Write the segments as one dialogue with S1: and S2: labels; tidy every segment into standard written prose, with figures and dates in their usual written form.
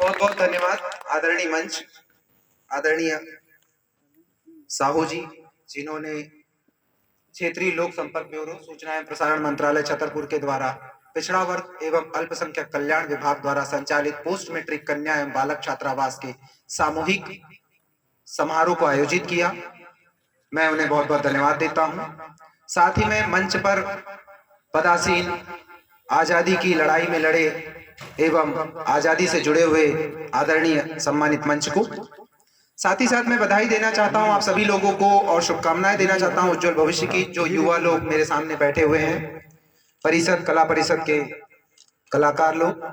S1: बहुत बहुत धन्यवाद आदरणीय मंच, आदरणीय साहू जी, जिन्होंने क्षेत्रीय लोक संपर्क ब्यूरो सूचना एवं प्रसारण मंत्रालय छतरपुर के द्वारा पिछड़ा वर्ग एवं अल्पसंख्यक कल्याण विभाग द्वारा संचालित पोस्ट मैट्रिक कन्या एवं बालक छात्रावास के सामूहिक समारोह को आयोजित किया। मैं उन्हें बहुत बहुत धन्यवाद देता हूं। साथ ही मैं मंच पर पदासीन आजादी की लड़ाई में लड़े एवं आजादी से जुड़े हुए आदरणीय सम्मानित मंच को, साथ ही साथ मैं बधाई देना चाहता हूं आप सभी लोगों को और शुभकामनाएं देना चाहता हूं उज्जवल भविष्य की। जो युवा लोग मेरे सामने बैठे हुए हैं, परिषद कला परिषद के कलाकार लोग,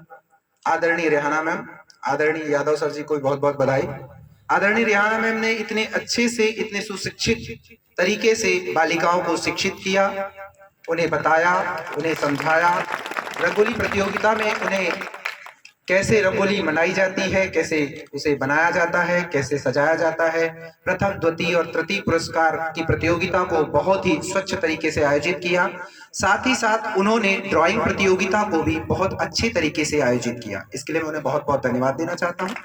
S1: आदरणीय रेहाना मैम, आदरणीय यादव सर जी को बहुत बहुत बधाई। आदरणीय रेहाना मैम ने इतने अच्छे से, इतने सुशिक्षित तरीके से बालिकाओं को शिक्षित किया, उन्हें बताया, उन्हें समझाया, रंगोली प्रतियोगिता में उन्हें कैसे रंगोली मनाई जाती है, कैसे उसे बनाया जाता है, कैसे सजाया जाता है। प्रथम, द्वितीय और तृतीय पुरस्कार की प्रतियोगिता को बहुत ही स्वच्छ तरीके से आयोजित किया। साथ ही साथ उन्होंने ड्राइंग प्रतियोगिता को भी बहुत अच्छे तरीके से आयोजित किया। इसके लिए मैं उन्हें बहुत बहुत धन्यवाद देना चाहता हूँ।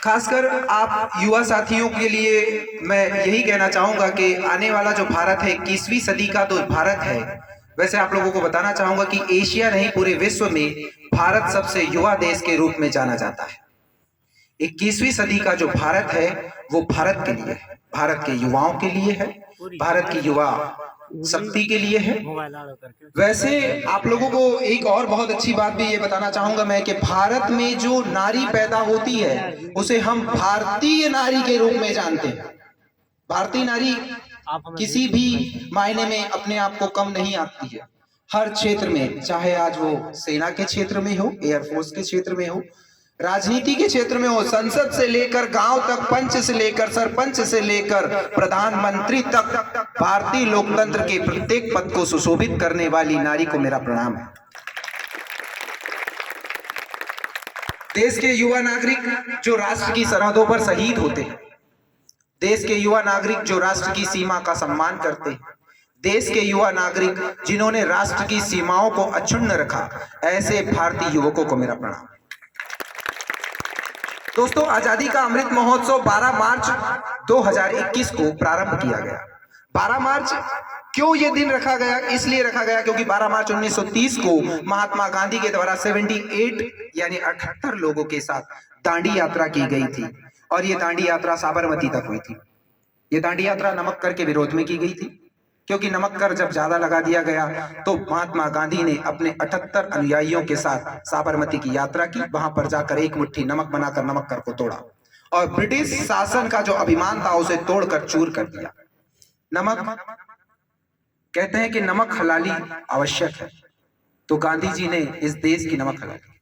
S1: खासकर आप युवा साथियों के लिए मैं यही कहना चाहूंगा कि आने वाला जो भारत है, 21वीं सदी का तो भारत है। वैसे आप लोगों को बताना चाहूंगा कि एशिया नहीं, पूरे विश्व में भारत सबसे युवा देश के रूप में जाना जाता है। 21वीं सदी का जो भारत है वो भारत के लिए है, भारत के युवाओं के लिए है, भारत की युवा शक्ति के लिए है। वैसे आप लोगों को एक और बहुत अच्छी बात भी ये बताना चाहूंगा मैं कि भारत में जो नारी पैदा होती है उसे हम भारतीय नारी के रूप में जानते हैं। भारतीय नारी किसी भी मायने में अपने आप को कम नहीं आती है। हर क्षेत्र में, चाहे आज वो सेना के क्षेत्र में हो, एयरफोर्स के क्षेत्र में हो, राजनीति के क्षेत्र में हो, संसद से लेकर गांव तक, पंच से लेकर सरपंच से लेकर प्रधानमंत्री तक, भारतीय लोकतंत्र के प्रत्येक पद को सुशोभित करने वाली नारी को मेरा प्रणाम है। देश के युवा नागरिक जो राष्ट्र की सरहदों पर शहीद होते हैं, देश के युवा नागरिक जो राष्ट्र की सीमा का सम्मान करते हैं, देश के युवा नागरिक जिन्होंने राष्ट्र की सीमाओं को अक्षुण्ण रखा, ऐसे भारतीय युवकों को मेरा प्रणाम। दोस्तों, आजादी का अमृत महोत्सव 12 मार्च 2021 को प्रारंभ किया गया। 12 मार्च क्यों ये दिन रखा गया? इसलिए रखा गया क्योंकि 12 मार्च 1930 को महात्मा गांधी के द्वारा 78 यानी 78 लोगों के साथ दांडी यात्रा की गई थी और ये दांडी यात्रा साबरमती तक हुई थी। ये दांडी यात्रा नमक कर के विरोध में की गई थी, क्योंकि नमक कर जब ज्यादा लगा दिया गया तो महात्मा गांधी ने अपने 78 अनुयायियों के साथ साबरमती की यात्रा की। वहां पर जाकर एक मुट्ठी नमक बनाकर नमक कर को तोड़ा और ब्रिटिश शासन का जो अभिमान था उसे तोड़कर चूर कर दिया। नमक, कहते हैं कि नमक हलाली आवश्यक है, तो गांधी जी ने इस देश की नमक हलाली।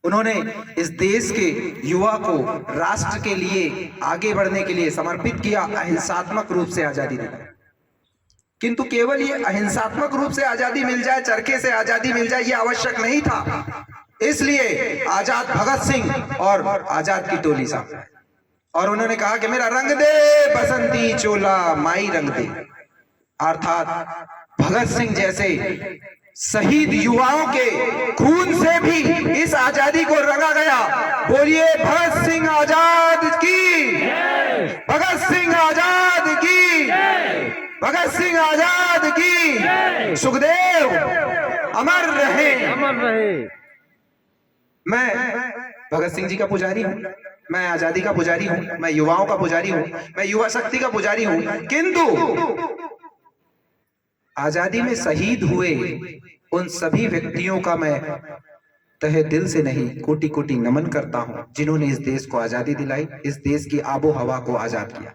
S1: उन्होंने इस देश के युवा को राष्ट्र के लिए आगे बढ़ने के लिए समर्पित किया, अहिंसात्मक रूप से आजादी दिलाई। किंतु केवल ये अहिंसात्मक रूप से आजादी मिल जाए, चरखे से आजादी मिल जाए, ये आवश्यक नहीं था। इसलिए आजाद भगत सिंह और आजाद की टोली सामने और उन्होंने कहा कि मेरा रंग दे बसंती चोला माई रंग दे। अर्थात भगत सिंह जैसे शहीद युवाओं के खून से भी इस आजादी को रंगा गया। बोलिए भगत सिंह आजाद की, भगत सिंह आजाद की, भगत सिंह आजाद की, सुखदेव अमर रहे, अमर रहे। मैं भगत सिंह जी का पुजारी हूं, मैं आजादी का पुजारी हूं, मैं युवाओं का पुजारी हूं, मैं युवा शक्ति का पुजारी हूं, किंतु आजादी में शहीद हुए उन सभी व्यक्तियों का मैं तहे दिल से नहीं, कोटि कोटि नमन करता हूं, जिन्होंने इस देश को आजादी दिलाई, इस देश की आबो हवा को आजाद किया।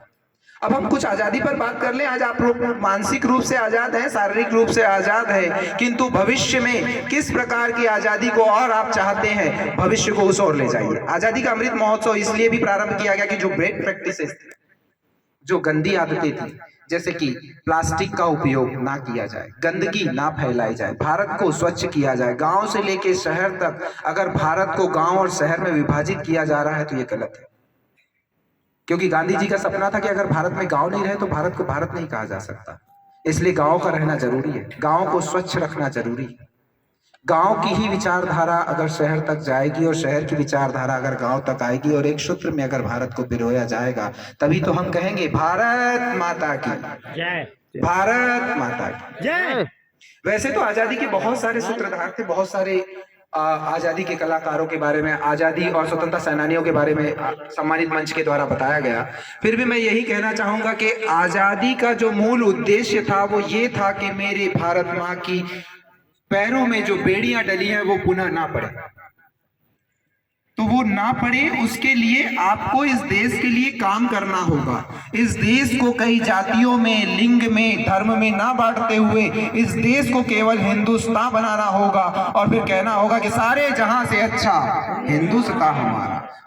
S1: अब हम कुछ आजादी पर बात कर लें। आज आप लोग मानसिक रूप से आजाद हैं, शारीरिक रूप से आजाद हैं, किंतु भविष्य में किस प्रकार की आजादी को और आप चाहते हैं, भविष्य को उस ओर ले जाइए। आजादी का अमृत महोत्सव इसलिए भी प्रारंभ किया गया कि जो बैड प्रैक्टिसेस थी, जो गंदी आदतें थी, जैसे कि प्लास्टिक का उपयोग ना किया जाए, गंदगी ना फैलाई जाए, भारत को स्वच्छ किया जाए। गांव से लेकर शहर तक अगर भारत को गांव और शहर में विभाजित किया जा रहा है तो ये गलत है, क्योंकि गांधी जी का सपना था कि अगर भारत में गांव नहीं रहे तो भारत को भारत नहीं कहा जा सकता। इसलिए गांव का रहना जरूरी है, गांव को स्वच्छ रखना जरूरी है। गांव की ही विचारधारा अगर शहर तक जाएगी और शहर की विचारधारा अगर गांव तक आएगी और एक सूत्र में अगर भारत को पिरोया जाएगा, तभी तो हम कहेंगे भारत माता की
S2: जय।
S1: भारत माता की
S2: जय।
S1: वैसे तो आजादी के बहुत सारे सूत्रधार थे, बहुत सारे आजादी के कलाकारों के बारे में, आजादी और स्वतंत्रता सेनानियों के बारे में सम्मानित मंच के द्वारा बताया गया। फिर भी मैं यही कहना चाहूंगा कि आजादी का जो मूल उद्देश्य था वो ये था कि मेरे भारत माँ की पैरों में जो बेड़ियां डली हैं वो पुनः ना पड़े, तो वो ना पड़े उसके लिए आपको इस देश के लिए काम करना होगा। इस देश को कई जातियों में, लिंग में, धर्म में ना बांटते हुए इस देश को केवल हिंदुस्तान बनाना होगा और फिर कहना होगा कि सारे जहां से अच्छा हिंदुस्तान हमारा।